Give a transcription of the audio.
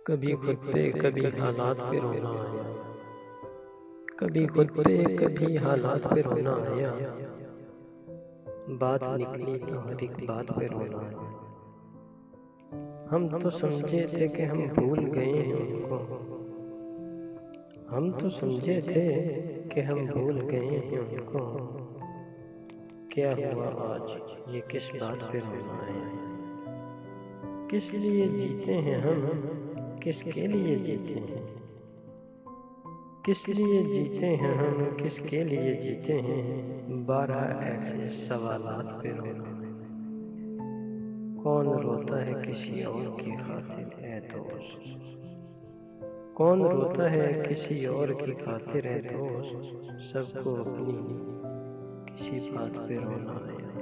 कभी खुद पे कभी हालात पे रोना आया, कभी खुद पे कभी हालात पे रोना आया। बात निकली तो हर एक बात पे रोना आया। हम तो समझे थे कि हम भूल गए हैं उनको, हम तो समझे थे कि हम भूल गए हैं उनको। क्या हुआ आज ये किस बात पे रोना आया? किस लिए जीते हैं हम, किसके लिए जीते हैं? किस लिए जीते हैं हम, किसके लिए जीते हैं? 12 ऐसे सवालात पे रोना। कौन रोता है किसी और की खातिर है दोस्त? कौन रोता है किसी और की खातिर है दोस्त? सबको अपनी किसी बात पे रोना है।